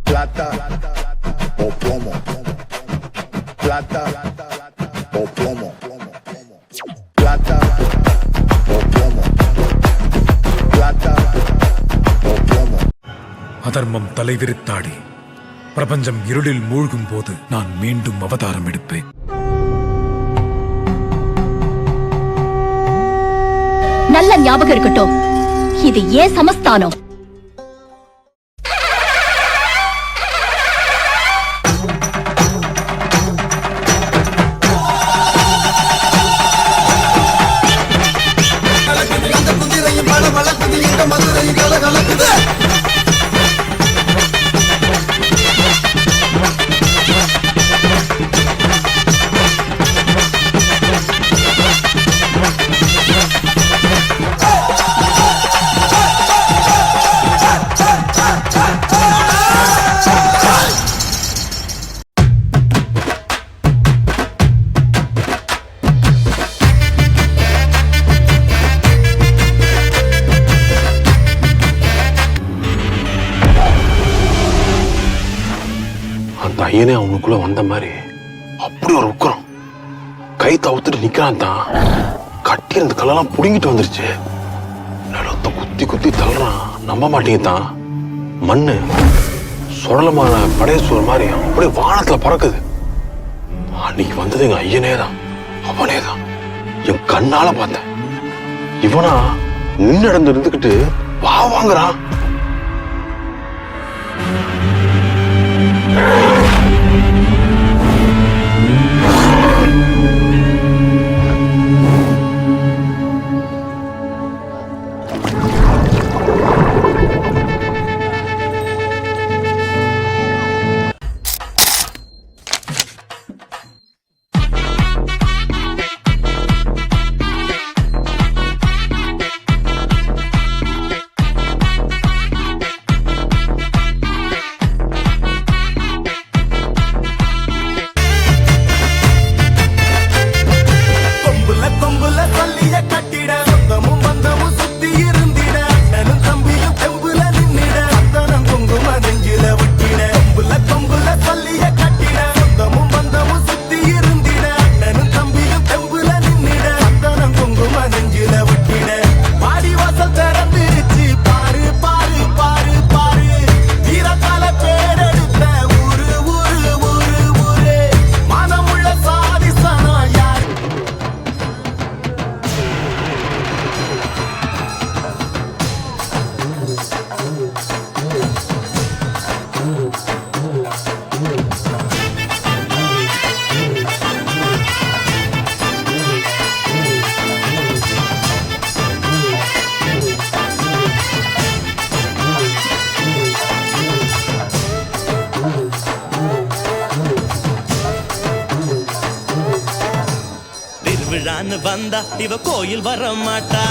plata o plomo, plata o plomo, plata o plomo, plata o plomo. அதர்மம் தலைவிரித்தாடி பிரபஞ்சம் இருளில் மூழ்கும் போது நான் மீண்டும் அவதாரம் எடுப்பேன். நல்ல ஞாபகம் இருக்கட்டும், இது ஏன் சமஸ்தானம். ஐயனே அவனுக்குள்ள வந்த மாதிரி அப்படி ஒரு உக்கரம். கை தவுத்துட்டு நிக்கிறான் தான். கட்டி இருந்த கல்லெல்லாம் புடுங்கிட்டு வந்துருச்சு. நிலத்தை குத்தி குத்தி தள்ளுறான். நம்ப மாட்டேங்க தான். மண்ணு சுடலமான படையசூர் மாதிரி அப்படியே வானத்துல பறக்குது. அன்னைக்கு வந்தது எங்க ஐயனே தான். அவனே தான். என் கண்ணால பார்த்தேன். இவனா நின்று நடந்து இருந்துக்கிட்டு வா வாங்குறான். வந்தா இவ கோயில் வர மாட்டா.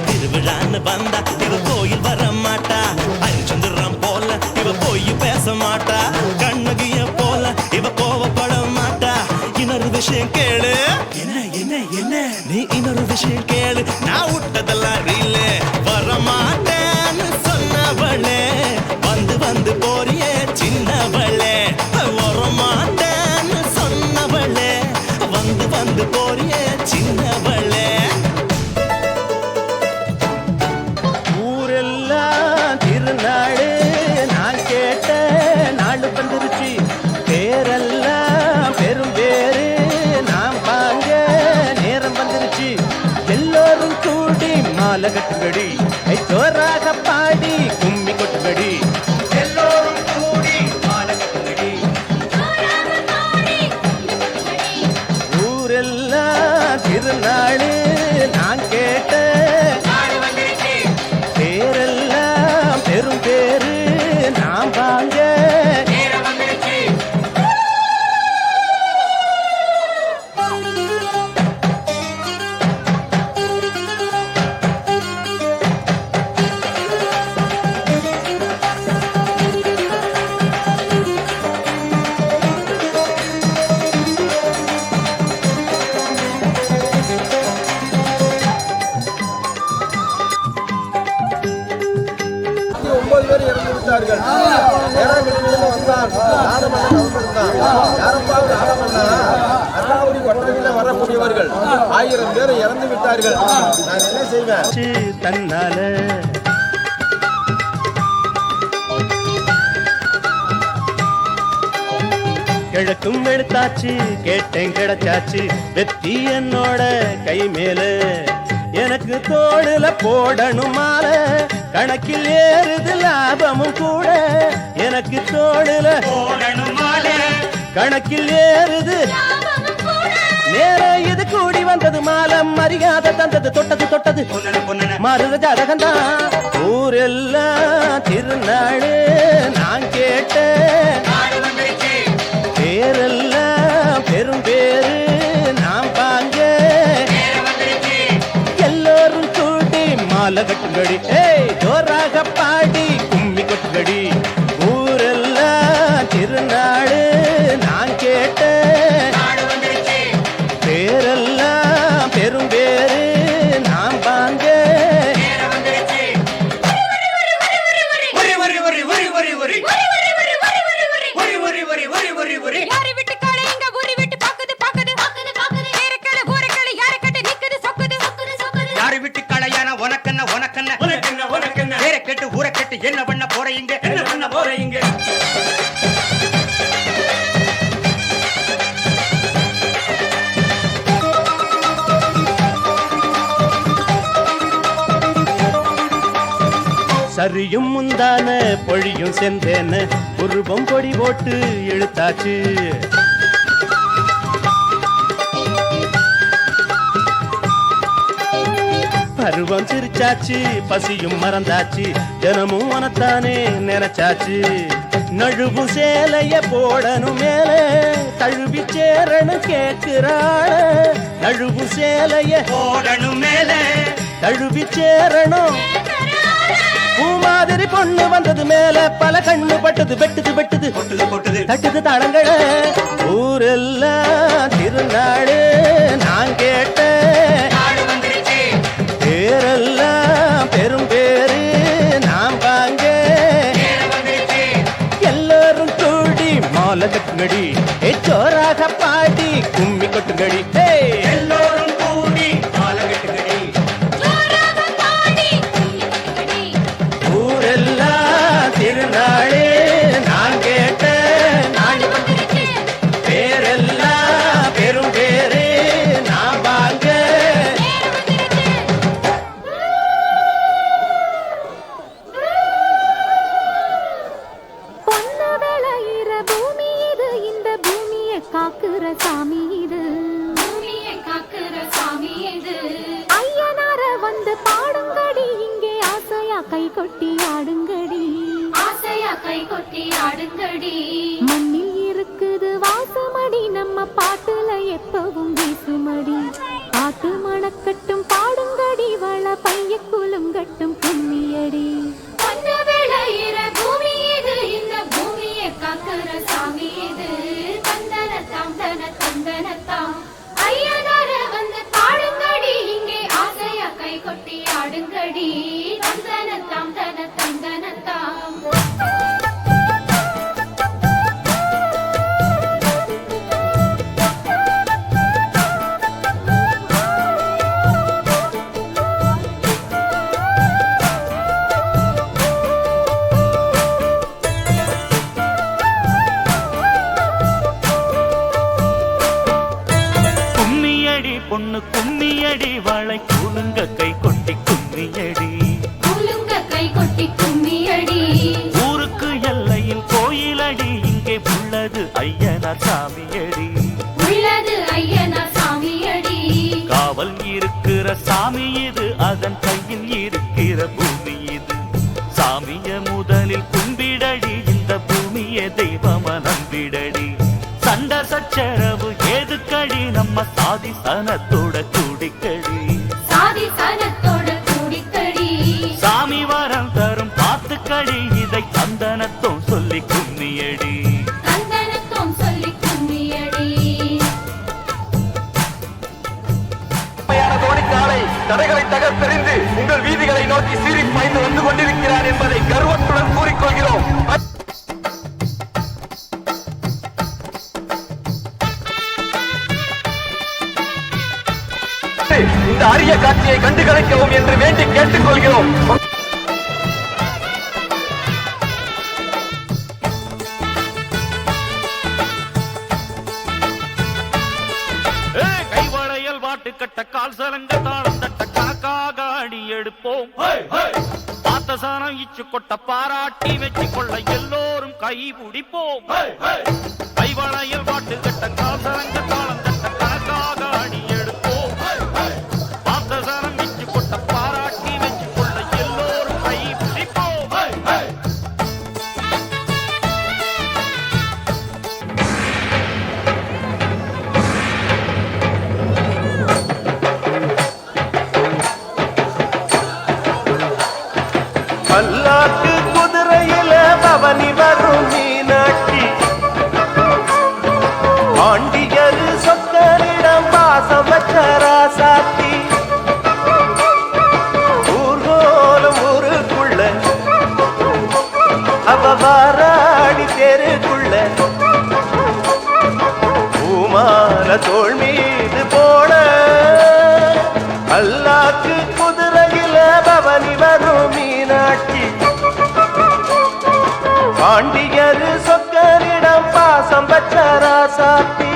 திருவிழான்னு வந்தா இவ கோயில் வர மாட்டா. அரிச்சந்திரம் போல இவ போய் பேச மாட்டா. கண்ணகிய போல இவ கோவப்பட மாட்டா. இன்னொரு விஷயம் கேளு. என்ன என்ன என்ன நீ இன்னொரு விஷயம் கேளு. நான் விட்டதெல்லாம் ரீலு. வர மாட்டேன்னு சொன்னவளே வந்து வந்து போறியே சின்னவளே. வர மாட்டேன்னு சொன்னவளே வந்து வந்து போறியே சின்னவளே. ஊரெல்லாம் திருநாடு நான் கேட்ட நாடு வந்துருச்சு. பேரெல்லாம் பெரும் பேரு நாம் வாங்க நேரம் வந்துருச்சு. எல்லோரும் கூடி மாலை கட்டுபடி ஜோராக பாடி கும்மி கொட்டுபடி. எல்லோரும் கூடி மாலை கட்டுபடி. ஊரெல்லாம் திருநாடு நான் கேட்ட பேரெல்லாம் பெரும் பேரு நாம் வாங்க. 9 பேர் இறந்து விட்டார்கள். நேராங்கடியிலிருந்து வந்தான், தானமன்னன் வந்திருந்தான். யாரப்பாவது ஆடமன்னா அல்லாவுடைய ஒட்டகையில வரக்கூடியவர்கள் 1000 பேர் இறந்து விட்டார்கள். நான் என்ன செய்வேன்? தன்னால கிழக்கும் எடுத்தாச்சு, கேட்டேன் கிடைச்சாச்சு, வெற்றி என்னோட கை மேல. எனக்கு தோடுல போடணும் மால, கணக்கில் ஏறுது லாபமும் கூட. எனக்கு தோடுல போடணும் மால, கணக்கில் ஏறுது நேர. இது கூடி வந்தது மாலம், மரியாதை தந்தது, தொட்டது தொட்டது மருத ஜாதகந்தான். ஊரெல்லாம் திருநாடு நான் கேட்டேன், பேரெல்லாம் பெரும் பேரு நாம் பாங்க. எல்லோரும் கூட்டி மாலை கட்டுங்கடி, ஜோராக பாடி கும்மி கொட்டுங்கடி. ஊரெல்லாம் திருநாடு நான் கேட்டேன், பேரெல்லாம் பெரும் பேரு நாம் பாங்க. என்ன பண்ண போறீங்க, என்ன பண்ண போறீங்க? சரியும் முந்தான பொழியும் செந்தேன உருவம் பொடி போட்டு இழுத்தாச்சு. பருவம் சிரிச்சாச்சு, பசியும் மறந்தாச்சு, தினமும் உனத்தானே நினைச்சாச்சு. நழுவு சேலைய போடணும் மேல, தழுவி சேரணும் கேட்கிறாள். நழுவு சேலைய போடணும் மேல, தழுவி சேரணும். பூமாதிரி பொண்ணு வந்தது மேல, பல கண்ணு பட்டது, வெட்டுது வெட்டுது தட்டுது தடங்கள. ஊரெல்லாம் திருநாடு நான் கேட்டேன், பேரெல்லாம் பெரும் பேரு நாம் வாங்க. எல்லாரும் கூடி மாலை கட்டுங்கடி, ஜோராக பாடி கும்மி கொட்டுங்கடி. எல்லோரும் கூடி மாலை கட்டுங்கடி. ஊரெல்லாம் திருநாளே நான் கேட்டேன், பேரெல்லாம் பெரும் பேரு நாம் வாங்க. பொன்ன விளையிற பூமி இது, இந்த பூமியை காக்குற சாமி இது, பூமியை காக்குற சாமி இது. ஐயனார வந்து பாடுங்கடி, இங்கே ஆசையா கை கொட்டி ஆடுங்கடி, ஆசையா கை கொட்டி ஆடுங்கடி. மண்ணில் இருக்குது வாசமடி, நம்ம பாட்டுல எப்பவும் வீசுமடி. பாட்டு மணக்கட்டும் பாடுங்கடி, வள பைய குலுங்கட்டும் கும்மியடி. பொன்ன விளையிற பூமி இது, இந்த பூமியை காக்குற சாமி இது. தந்தனத்தாம் தன தந்தனத்தாம் ஐயனார வந்து பாடுங்கடி, இங்கே ஆசையா கை கொட்டி ஆடுங்கடி. தந்தனத்தாம் தன தந்தனத்தாம். பொண்ணு கும்மியடி, வாழை கூலுங்க கை கொட்டி கும்மியடி, கூலுங்க கை கொட்டி கும்மியடி. ஊருக்கு எல்லையில் கோயிலடி, இங்கே உள்ளது ஐயனார் சாமியடி, உள்ளது ஐயனார் சாமியடி. காவல் இருக்கிற சாமி இது, அதன் கையில் இருக்கிற பூமி இது. சாமிய முதலில் கும்பிடடி, இந்த பூமியை தெய்வம நம்பிடடி. சண்ட சச்சரவு ஏதுக்கடி, நம்ம சாதி சனத்தோட கூடிக்கடி, சாதி சனத்தோட கூடிக்கடி. சாமி வரம் தரும் பாத்துக்கடி, இதை தந்தனத்தும் சொல்லி கும்மியடி, தந்தனத்தும் சொல்லி கும்மியடி. தோணிக்காலை தடைகளை தகர்த்தெறிந்து உங்கள் வீதிகளை நோக்கி சீறி பாய்ந்து வந்து கொண்டிருக்கிறார் என்பதை கர்வத்துடன் பரிகரிக்கவும் என்று வேண்டி கேட்டுக்கொள்கிறோம். கைவளையல் வாட்டு கட்ட கால் சலங்க தாளம் தட்ட கணக்காக அடி எடுப்போம். பார்த்த சாணம் இச்சு கொட்ட பாராட்டி வச்சு கொள்ள எல்லோரும் கை பிடிப்போம். கைவளையல் வாட்டு கட்ட கால் சலங்க தாளம் தட்ட கணக்காக அடி எடுப்போம். பார்த்த சாணம் இச்சு கொட்ட பாராட்டி வச்சு கொள்ள எல்லோரும் கை பிடிப்போம். பல்லாக்கு குதிரையில பவனி வரும் மீனாட்சி, பாண்டியர் சொக்கரிடம் பாசம் வச்ச ராசாத்தி, ஊர்கோலம் ஊருக்குள்ள அவ வாராடி தெருக்குள்ள, பூமால தோள் மீது போட பல்லாக்கு குதிரையில பவனி வரும் மீனாட்சி, பாண்டியர் சொக்கரிடம் பாசம் வச்ச ராசாத்தி.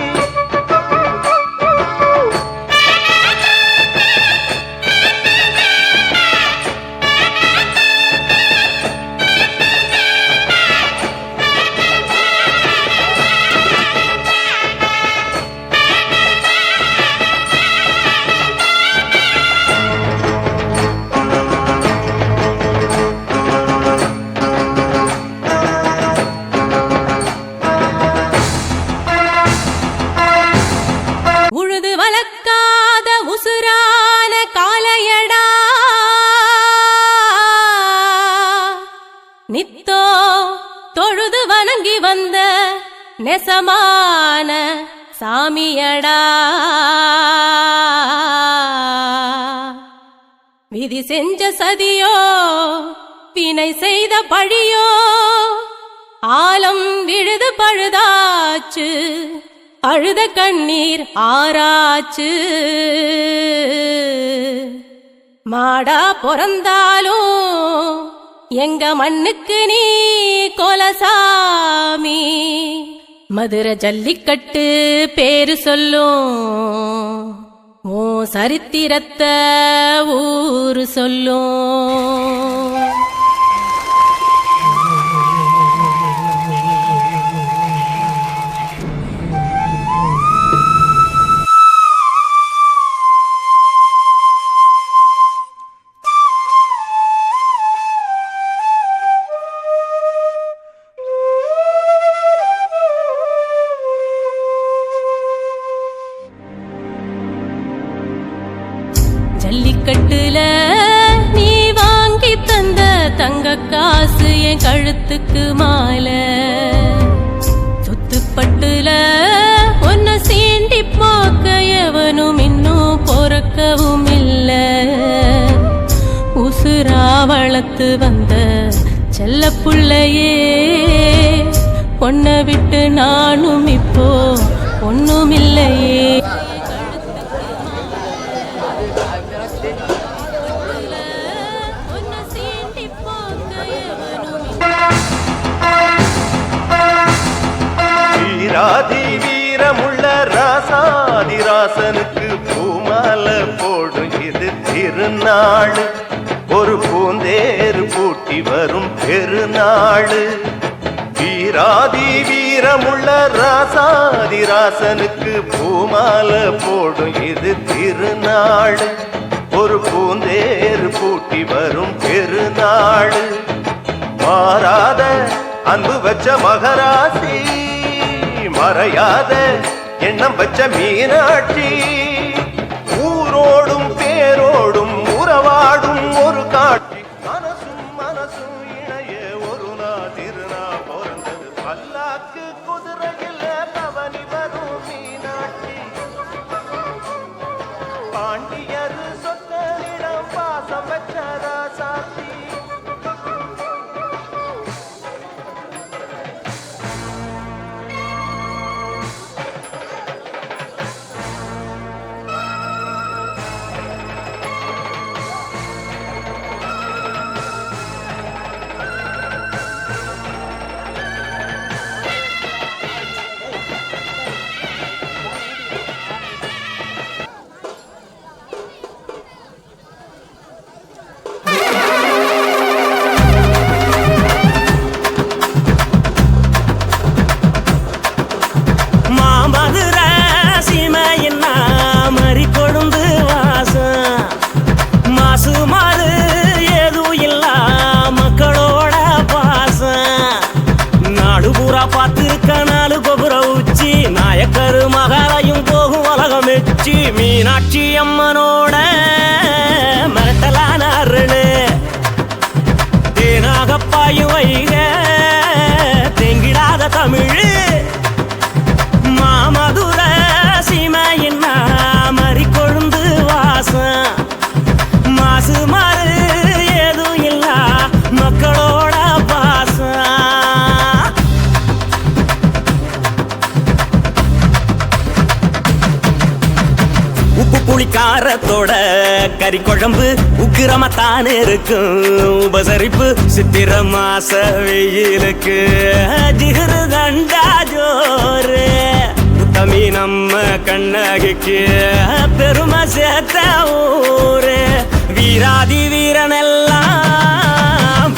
உழுது வளர்க்காத உசுரான காலையடா, நித்தோ தொழுது வணங்கி வந்த நெசமான சாமியடா. விதி செஞ்ச சதியோ வினை செய்த பழியோ, ஆலம் விழுது பழுதாச்சு, அழுத கண்ணீர் ஆராச்சு. மாடா பிறந்தாலும் எங்க மண்ணுக்கு நீ கொலசாமி, மதுரை ஜல்லிக்கட்டு பேரு சொல்லும், ஓ சரித்திரத்தை ஊரு சொல்லும். ஜல்லிக்கட்டுல நீ வாங்கி தந்த தங்க காசு என் கழுத்துக்கு மாலை, சொத்துப்பட்டுல ஒன்ன சீண்டி பார்க்க எவனும் இன்னும் பொறக்கவும் இல்ல. உசுரா வளர்த்து வந்த செல்ல புள்ளையே, பொண்ணை விட்டு நானும் இப்போ ஒண்ணுமில்லையே. வீராதி வீரமுள்ள ராசாதி ராசனுக்கு பூமால போடும் இது திருநாள், ஒரு பூந்தேறு பூட்டி வரும் பெருநாள். வீராதி வீரமுள்ள ராசாதி ராசனுக்கு பூமால போடும் இது திருநாள், ஒரு பூந்தேறு பூட்டி வரும் பெருநாள். மாறாத அன்பு வச்ச மகராசி, மறையாத எண்ணம் வச்ச மீனாட்சி, ஊரோடும் பேரோடும் உறவாடும் ஒரு காட்சி, மனசும் மனசும் இணைய ஒரு நாள் திருநா பிறந்தது. பல்லாக்கு குதிரையில் பவனி வரும் மீனாட்சி, பாண்டியர் சொத்தரிடம் பாசம் வச்ச ராசாத்தி. மீனாட்சி அம்மனோட மிரட்டலான அருளு தேனாக பாயு வைக தெங்கிடாத தமிழ் மாமதுர சீமையின் மறி கொழுந்து வாசம் மாசு மாறு ஏதும் இல்ல மக்களோட பாசம் உப்பு புளிக்காரத்தோட கறி குழம்பு உக்கிரமத்தான் இருக்கும் உபசரிப்பு சித்திர மாச வெயிலுக்கு ஜிகரு தண்டா ஜோரு உத்தமி நம்ம கண்ணகிக்கு பெருமை சேர்த்த ஊரு வீராதி வீரனெல்லாம்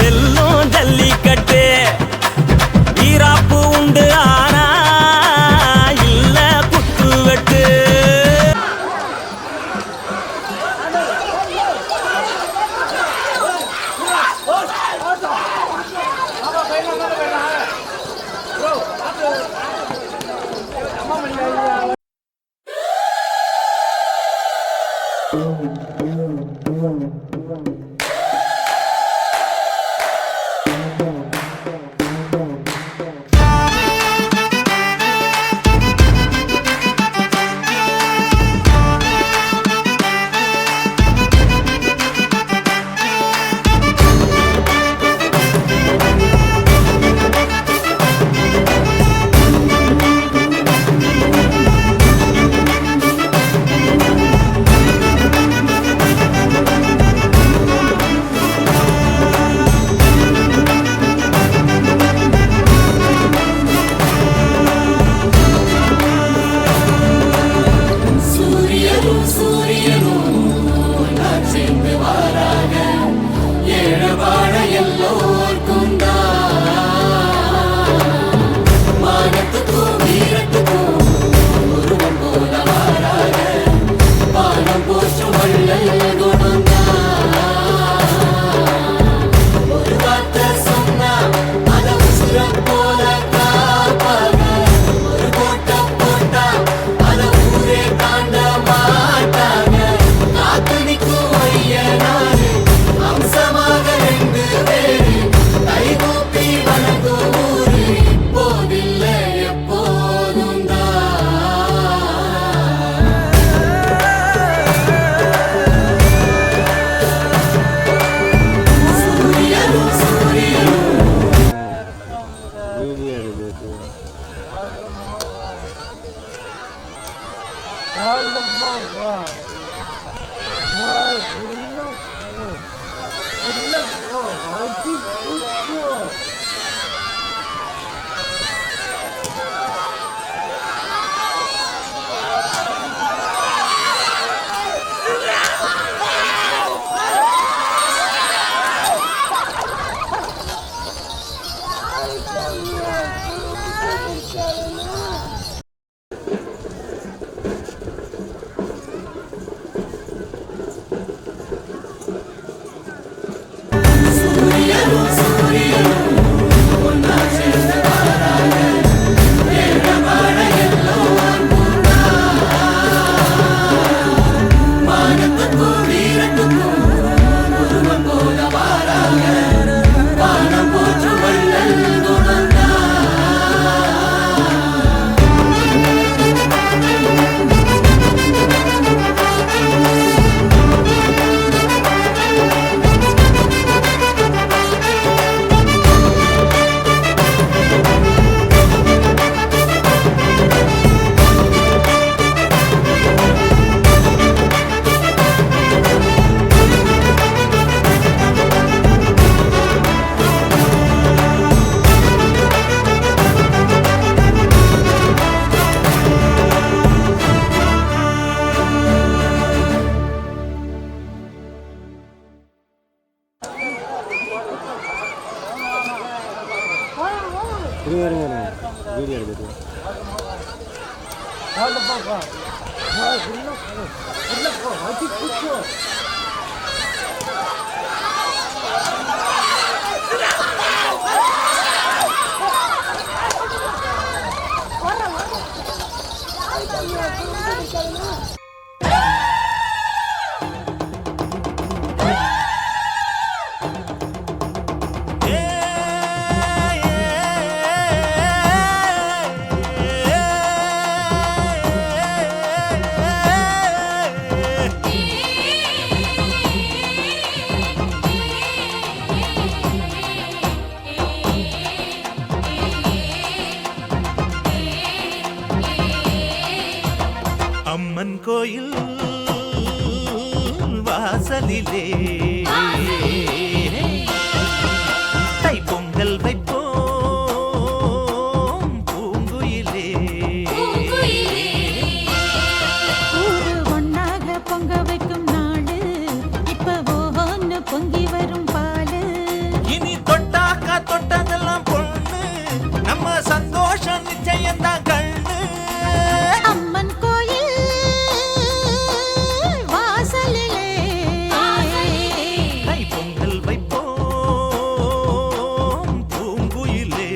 வெல்லும் ஜல்லிக்கட்டு வீராப்பு உண்டு ஆனா இல்ல குத்து வெட்டு வீடியோ எடுக்குது. கோயில் வாசலிலே தை பொங்கல் வைப்போம் பூங்குயிலே. ஒன்னாக பொங்க வைக்கும் நாடு இப்ப ஒன்னு பொங்கி வரும் பாலு. இனி தொட்டாக்கா தொட்டதெல்லாம் பொண்ணு நம்ம சந்தோஷம் நிச்சயம்தான் கண்ணு. அம்மன் கோயில் வாசலிலே தை பொங்கல் வைப்போம் பூங்குயிலே.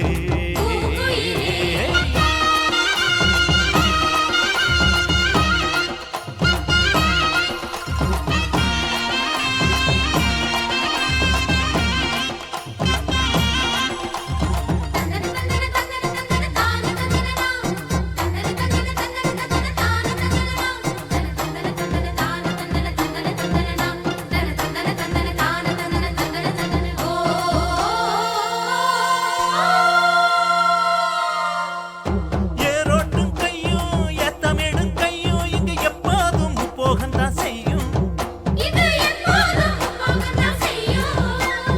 ஏரோட்டும் கையும் ஏத்தமிடும் கையும் இங்கு எப்போதும் போகத்தான் செய்யும்.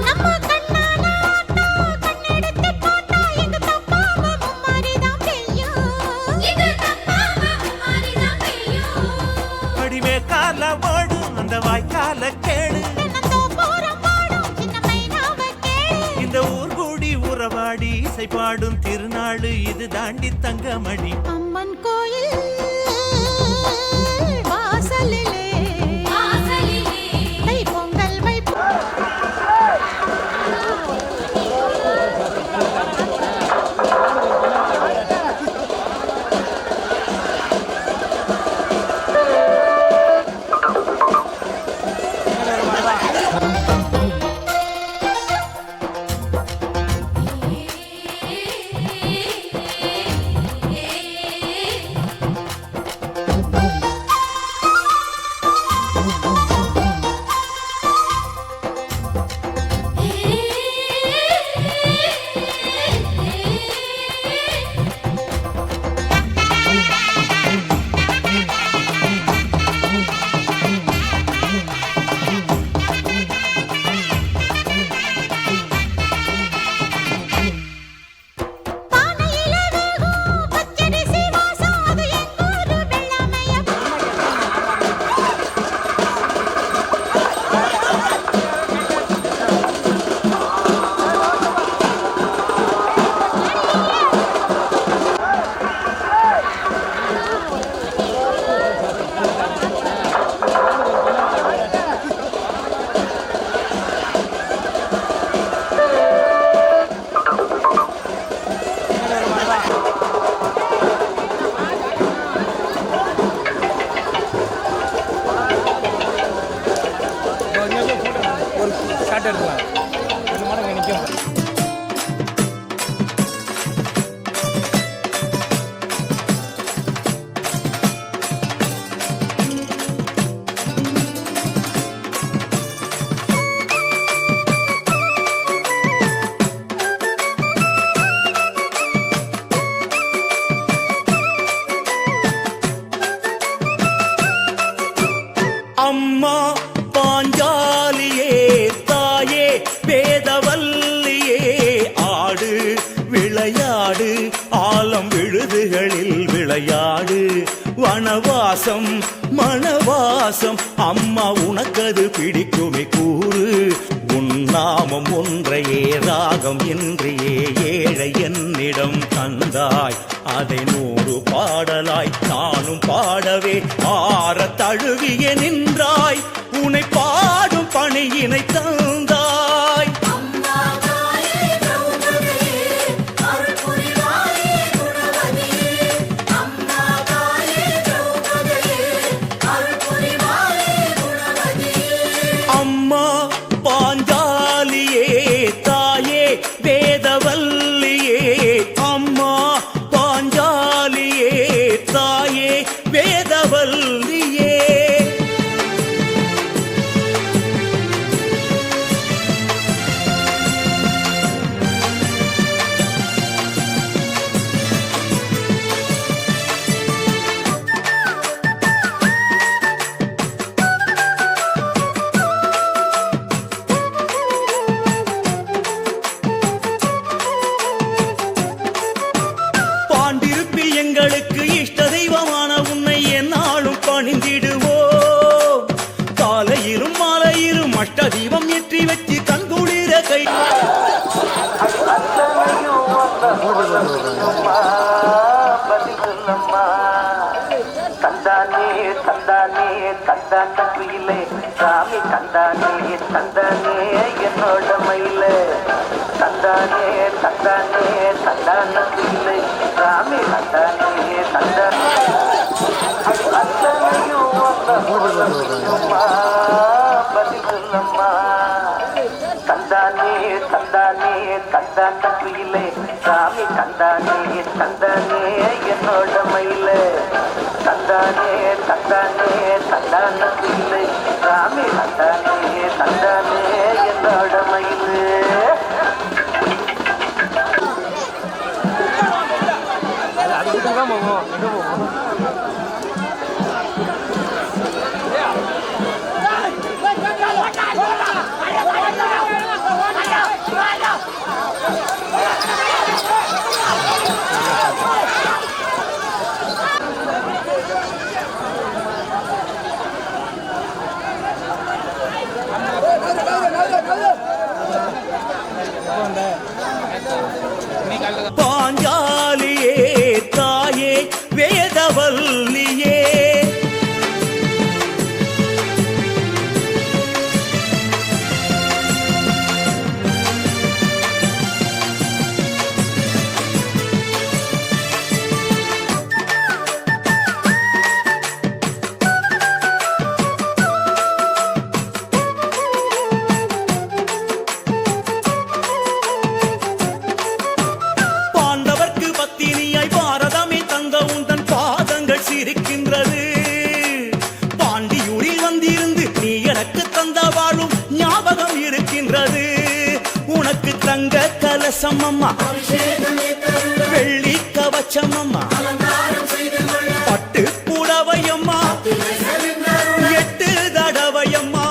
நம்ம கண்ணால ஆட்டா கண்ணெடுத்து போட்டா எங்க தப்பாம மும்மாரிதான் பெய்யும். அடிமே கால ஓடும் அந்த வாய்க்கால கேடு. தென்னந்தோப்புறம் பாடும் சின்ன மைனாவை கேளு. இந்த ஊர் கூடி உறவாடி இசை பாடும் திருநாடு இது தாண்டி தங்கமணி. அம்மன் கோயில் வாசலிலே தை பொங்கல் வைப்போம். பானையில வேகும் பச்சரிசி வாசம் அது எங்கூரு வெள்ளாமைய. அம்மா பாஞ்சாலியே தாயே வேதவல்லியே ஆடு விளையாடு ஆலம் விழுதுகளில் விளையாடு வனவாசம் மணவாசம் அம்மா உனக்கது பிடிக்குமே கூறு. உன் நாமம் ஒன்றையே ராகம் இன்றியே ஏழை என்னிடம் தந்தாய் அதை 100 பாடலாய் நானும் பாடவே ஆற தழுவிய நின்றாய் உன்னை பாடும் பணியினை தந்தாய். அம்மா பாஞ்சாலியே தாயே வேதவல்லியே அம்மா பாஞ்சாலியே தாயே வேதவல்லியே. எங்களுக்கு இஷ்ட தெய்வமான உன்னை என்னாலும் பணிந்திடுவோம். காலையிலும் மாலையிலும் அஷ்ட தீபம் ஏற்றி வச்சு கண்குளிர கை தந்தானே தந்தானே தந்தான் தப்பியிலே சாமி தந்தானே தந்தானே என்னோட மயில தந்தானே தந்தானே தந்தான் தப்பியிலே சாமி தந்தானே தந்தானே பதிலம்மா தந்தானே தந்தானே தந்தான் தப்பியிலே சாமி தந்தானே தந்தானே என்னோட மயில தந்தானே தந்தானே தந்தான் தப்பியிலே சாமி தந்தானே தந்தானே என்னோட மயில பாஞ்சாலியே தாயே வேதவல்லியே பாண்டவர்க்கு பத்தினியாய் பாரதமே தந்த உந்தன் பாதங்கள் சிரிக்கின்றது. பாண்டியூரில் வந்திருந்து நீ எனக்கு தந்த வாழும் ஞாபகம் இருக்கின்றது. உனக்கு தங்க கலசம் அம்மா, வெள்ளி கவச்சம் அம்மா, பட்டு புடவையம்மா, 8 தடவையம்மா.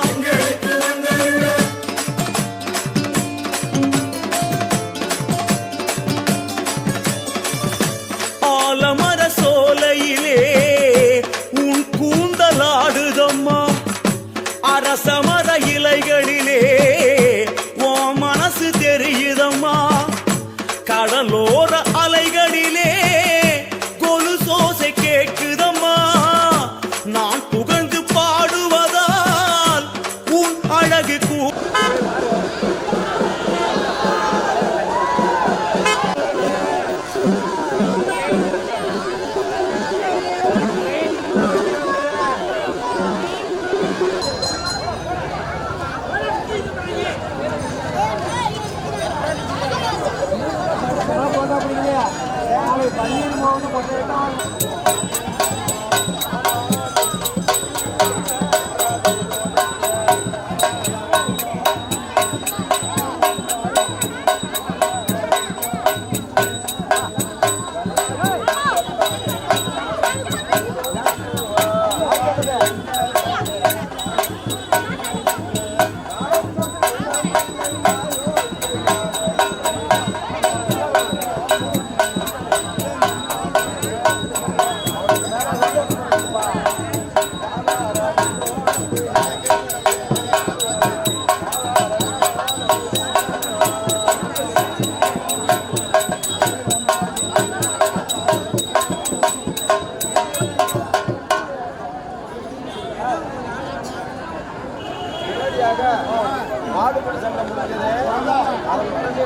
ஆலமர சோலையிலே உன் கூந்தலாடுதம்மா, அரசமர இலைகளிலே உன் மனசு தெரியுதம்மா. கடலோர அலைகளிலே கொலுசோசை கேட்குதம்மா. நான் புகழ்ந்து பாடுவதால் உன் அழகு ஆடுபடி சண்டை முடிஞ்சது. அதன் பிறகு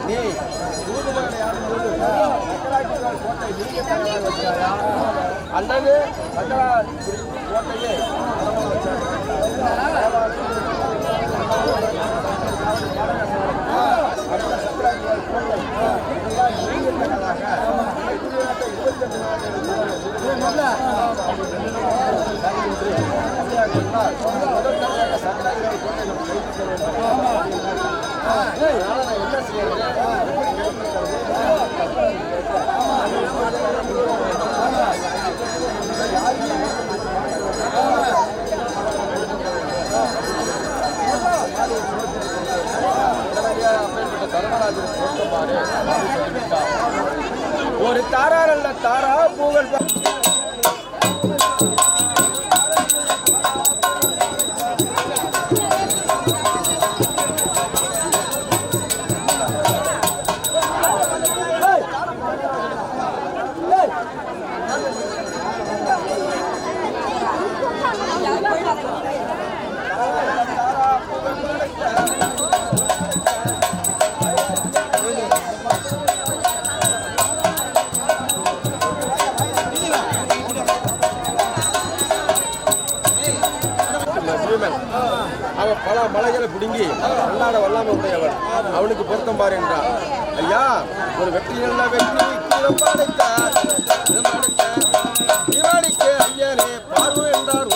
நீ தூதுவளை ஆடும்போது சக்கராச்சாரியார் கோட்டை நீங்க தலைவர் வச்சாயா அல்லது சக்கராச்சாரி கோட்டையே தலைவர் வச்சாயா? அந்த சக்கராச்சாரியார் கோட்டை இதெல்லாம் நீங்க தகவலாக 28 சக்கராச்சாரியார் கோட்டை நம்ம கைப்பற்ற வேண்டும். என்ன செய்யறது? ஒரு தாரார் அல்ல தாரா பூவல் அவன் பல மலைகளை பிடுங்கி அல்லாட வல்லாம உடையவன் அவனுக்கு பொருத்தம் பாரு என்றான். ஐயா ஒரு வெற்றி நல்ல வெற்றி தீபாவளிக்கு ஐயனே பார்வை என்றார்.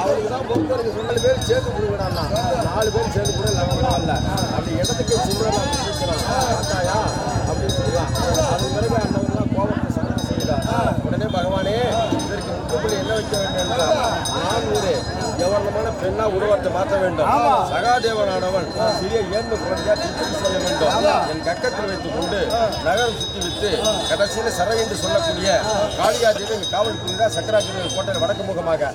அவருக்கு தான் பொறுத்தவரைக்கும் 4 பேர் சேர்ந்து கொடுக்கணும்னா 4 பேர் சேர்ந்து கூட இல்லாமல் இல்லை அப்படி இடத்துக்கு சுடுறாங்க அப்படின்னு சொல்லலாம். அது பிறகு அந்தவங்களாம் கோபத்தை சமரம் செய்தார். உடனே பகவானே இதற்கு முற்றுப்புள்ளி என்ன வைக்க வேண்டும் என்றால் நான் ஒரு எவர்ணமான பெண்ணா உருவத்தை மாற்ற வேண்டும். சகாதேவனானவன் சிறிய ஏழ்மை குழந்தையா திருப்பதி செல்ல வேண்டும். என் கக்கத்தில் வைத்துக் கொண்டு நகரம் சுற்றி விட்டு கடைசியில் சரை என்று சொல்லக்கூடிய காளிகாதேவி எங்க காவல் புரியுதா சக்கராச்சாரிய கோட்டையில் வடக்கு முகமாக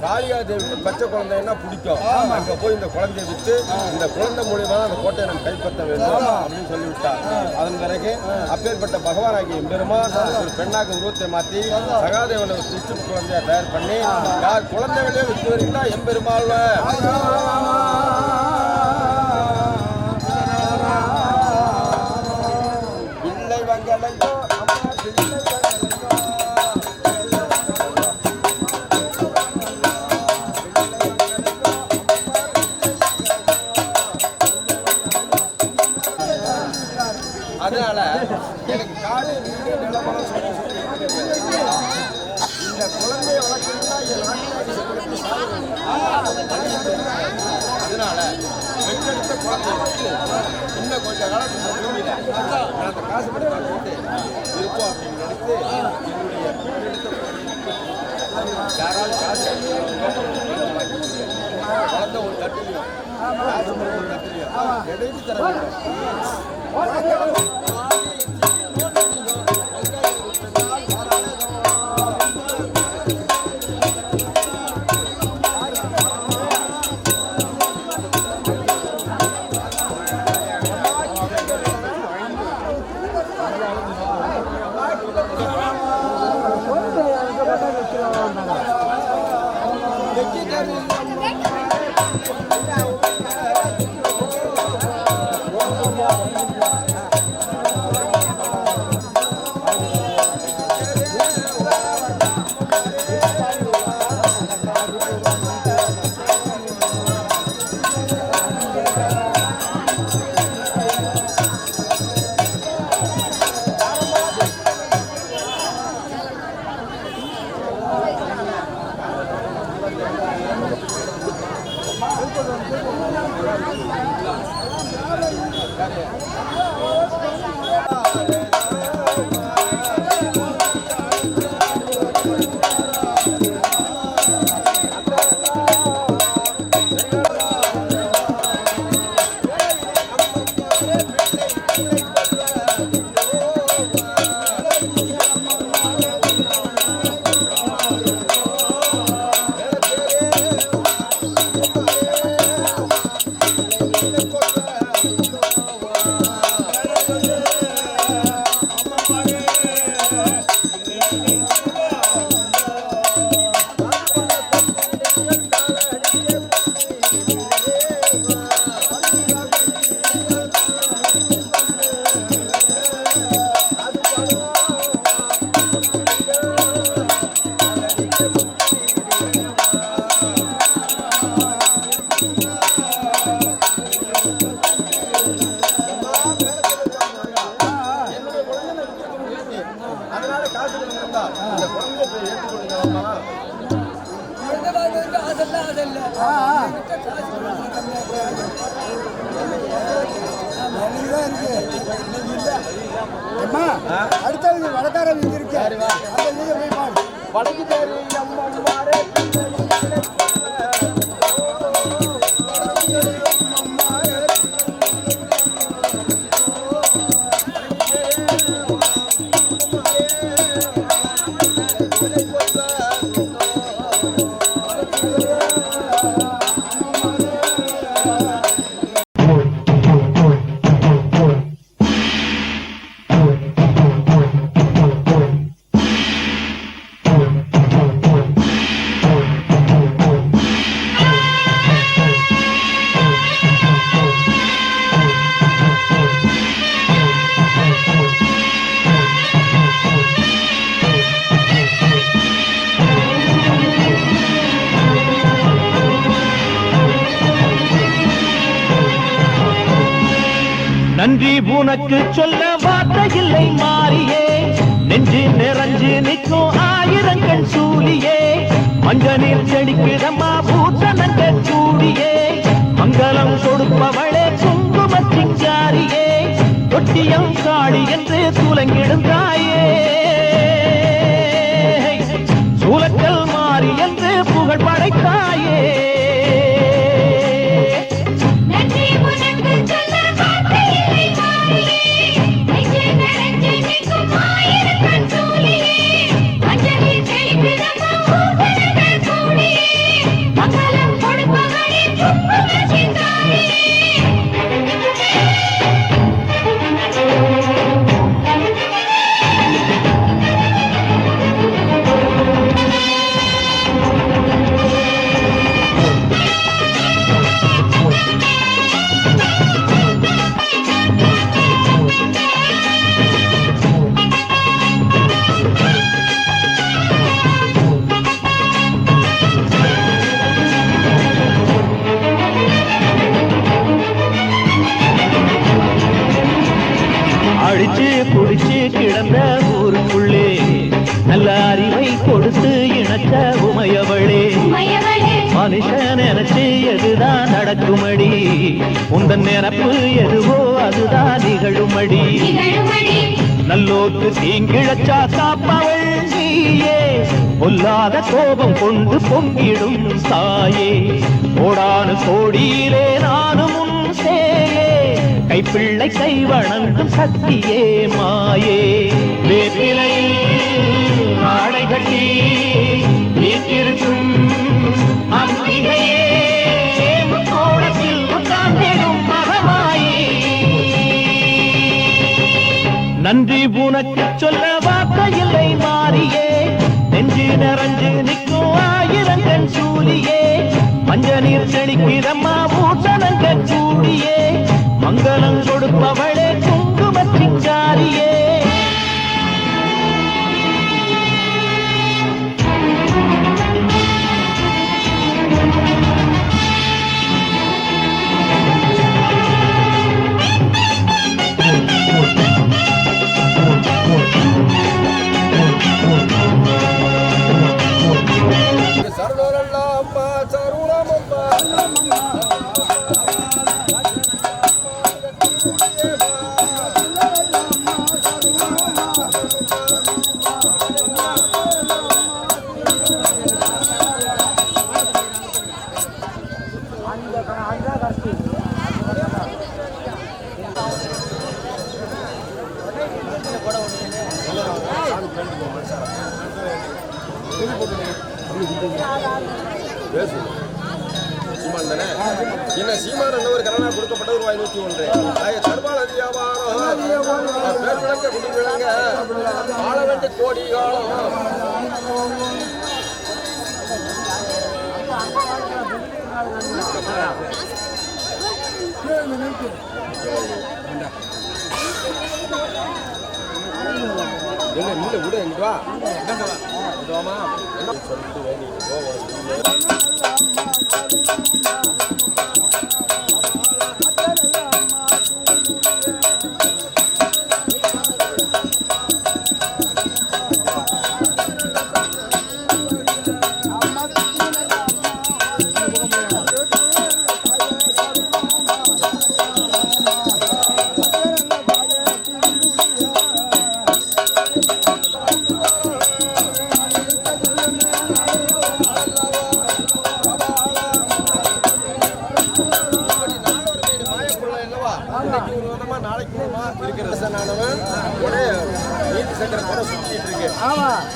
காளிகாதேவிக்கு பச்சை குழந்தைன்னா பிடிக்கும். அங்க போய் இந்த குழந்தையை விட்டு இந்த குழந்தை மூலியமா அந்த கோட்டையை நம்ம கைப்பற்ற வேண்டும் அப்படின்னு சொல்லிவிட்டார். அதன் பிறகு அப்பேற்பட்ட பகவானாகிய எம்பெருமான் ஒரு பெண்ணாக உருவத்தை மாற்றி சகாதேவனை ஒரு திருச்சி குழந்தையா தயார் பண்ணி யார் குழந்தைகளே விட்டு வருகிறா எம்பெருமாள் இல்லை வங்கலையோ அதனால எனக்கு காடு வீடு நிலமரம் சொல்லி இந்த குழந்தைய வளர்க்கணும்னா இன்னும் கொஞ்ச காலத்துக்கு இந்த பூமியில நான் அந்த காசு பணம் வாங்கிட்டு இருப்போம் அப்படின்னு நினைத்து என்னுடைய யாராவது காசு வளர்ந்த ஒரு தட்டுலையும் காசு பணம் ஒரு தட்டுலையும் இடைக்கு தர வேண்டும். அடுத்தது வடக்காரன் இருக்கு வடக்கு தேரி அம்மாரே நன்றி உனக்கு சொல்ல வார்த்தை இல்லை மாறியே நெஞ்சு நிறைஞ்சு நிற்கும் ஆயிரங்கள் சூழியே மஞ்ச நீர் செடிக்கிடமா பூத்தனங்க சூடியே மங்களம் கொடுப்பவளே குங்கும சிங்காரியே தொட்டியம் காளி என்று துலங்கிடும் தாயே சூலக்கல் மாறி என்று புகழ் படைத்தாயே நினைச்சதுதான் நடக்குமடி உந்தன் நினப்பு எதுவோ அதுதான் நிகழுமடி நல்லோக்கு தீங்கிழச்சா காப்பவள் நீயே பொல்லாத கோபம் கொண்டு பொங்கிடும் தாயே கோடானு கோடியிலே நானும் உன் சேயே கைப்பிள்ளை கை வணங்கும் சக்தியே மாயே வேப்பிலை ஆடை கட்டி வீட்டிருக்கும் அம்பிகையே கோடத்தில் உட்கார்ந்திடும் மகமாயே நன்றி உனக்கு சொல்ல வார்த்தையில்லை மாறியே நெஞ்சு நிறைஞ்சு நிற்கும் ஆயிரங்கன் சூலியே மஞ்ச நீர் செழிக்கிறம்மா ஊட்டனங்கள் சூடியே மங்களம் கொடுப்பவளே குங்குமச்சிங்காரியே சரணல்லம்மா சருணமம்மா சீமான் தானே என்ன சீமான் என்னவர் கரணா கொடுக்கப்பட்ட ரூபாய் 101 தர்பால் அதிகாரம் பேர் விளங்க குடி விளங்க ஆள வேண்டிய கோடி காலம் என்ன நீங்க விட இங்க வா இதுவாமா என்ன சொல்லிட்டு வேண்டிட்டு போவோம்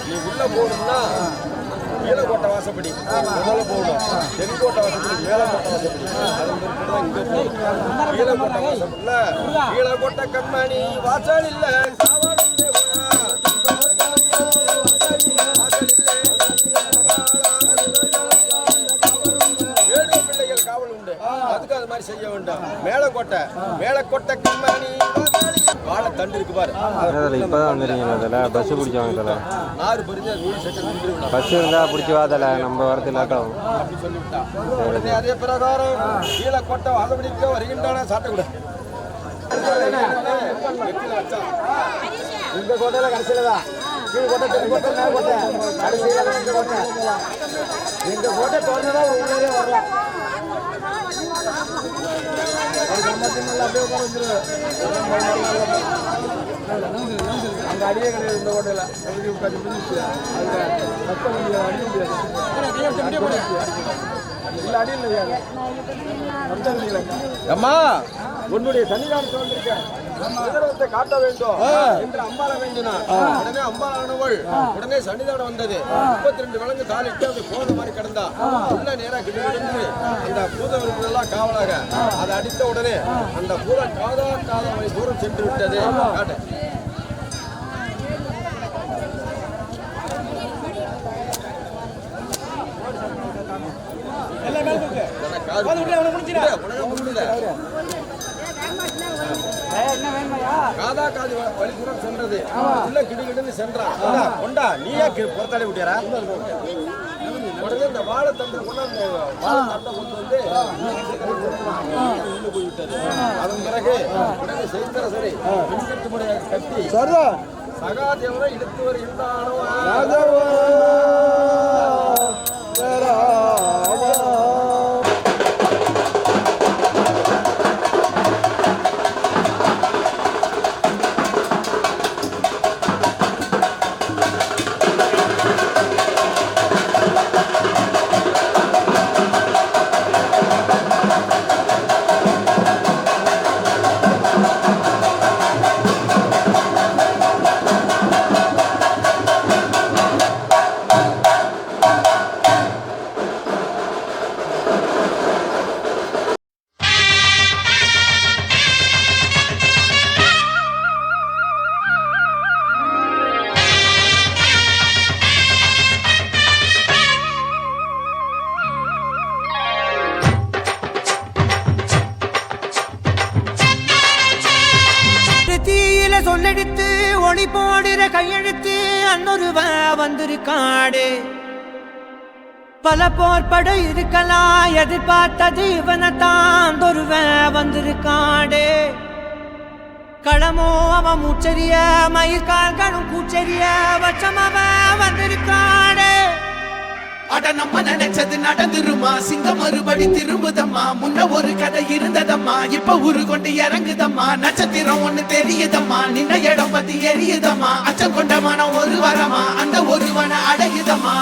நீ உள்ள போகணும்னா கீழக்கோட்டை வாசப்படி முதல்ல போகணும் தென்கோட்டை வாசப்படி மேலக்கோட்டை வாசப்படி அதன் பிறகு தான் இங்கே போகணும் கீழக்கோட்டை வாசப்படில கீழக்கோட்டை கண்மணி வாசல் இல்லை வேடிய பிள்ளைகள் காவல் உண்டு அதுக்கு அது மாதிரி செய்ய வேண்டும் மேலக்கோட்டை கண்மணி வாழை தண்டு இருக்கு பாரு இப்பதான் வந்துருக்கீங்க அதில் பஸ் பிடிச்சவாங்க அதில் ஆறு பரிஞ்சு பஸ் இருந்தா பிடிச்சி வாதல நம்ம வரது லாக்காகும் அப்படி சொல்லிவிட்டா உடனே அதே பிரகாரம் கீழே கொட்டை வாதப்படிக்க வருகின்றன சாட்டை கூட இந்த கோட்டையில கடைசியில தான் கீழ் கோட்டை தென்கோட்டை மேற்கோட்டை கடைசியில இந்த கோட்டை இந்த கோட்டை திறந்துதான் உள்ளே வரலாம் அங்க அடியே கிடையாது இந்த கோட்டையில அம்மா உன்னுடைய சன்னிதானத்தை வந்திருக்கேன் காட்ட வேண்டும் என்று அம்பாள வேண்டினா உடனே அம்பாளானவள் உடனே சன்னிதானம் வந்தது 32 விலங்கு தாளிட்டு அது போன மாதிரி கிடந்தா உள்ள நேரா கிட்ட அந்த பூதவர்கள் எல்லாம் காவலாக அதை அடித்த உடனே அந்த பூதம் காதா தூரம் சென்று விட்டது காட்டு காதா காது வழிபுறம் சென்றது உள்ள கிடுகிடுன்னு சென்றான் கொண்டா நீயா புறத்தாடி விட்டியாரா உடனே இந்த வாழை தந்தை கொண்டாந்து வாழை தந்தை கொண்டு வந்து உள்ள போய்விட்டது அதன் பிறகு உடனே செய்தார சரி பின்கட்டு முறையாக கட்டி சகாதேவரை இழுத்து வருகின்றானோ கையெழுத்து அன்னொருவன் வந்திருக்காடே பல போர் படை இருக்கலாம் எதிர்பார்த்தது இவனைத்தான் ஒருவன் வந்திருக்காடே களமோ அவன் மூச்சரிய மயிர்கால்களும் கூச்சரிய வச்சம் அவன் வந்திருக்காடே அட நம்ம நினைச்சது நடந்துருமா சிங்கம் மறுபடி திரும்புதம்மா முன்ன ஒரு கதை இருந்ததம்மா இப்ப உரு கொண்டு இறங்குதம்மா நட்சத்திரம் ஒண்ணு தெரியுதம்மா நின்ன இடம் பத்தி எரியுதம்மா அச்சம் கொண்ட மனம் ஒரு வரமா அந்த ஒருவனை அடையுதம்மா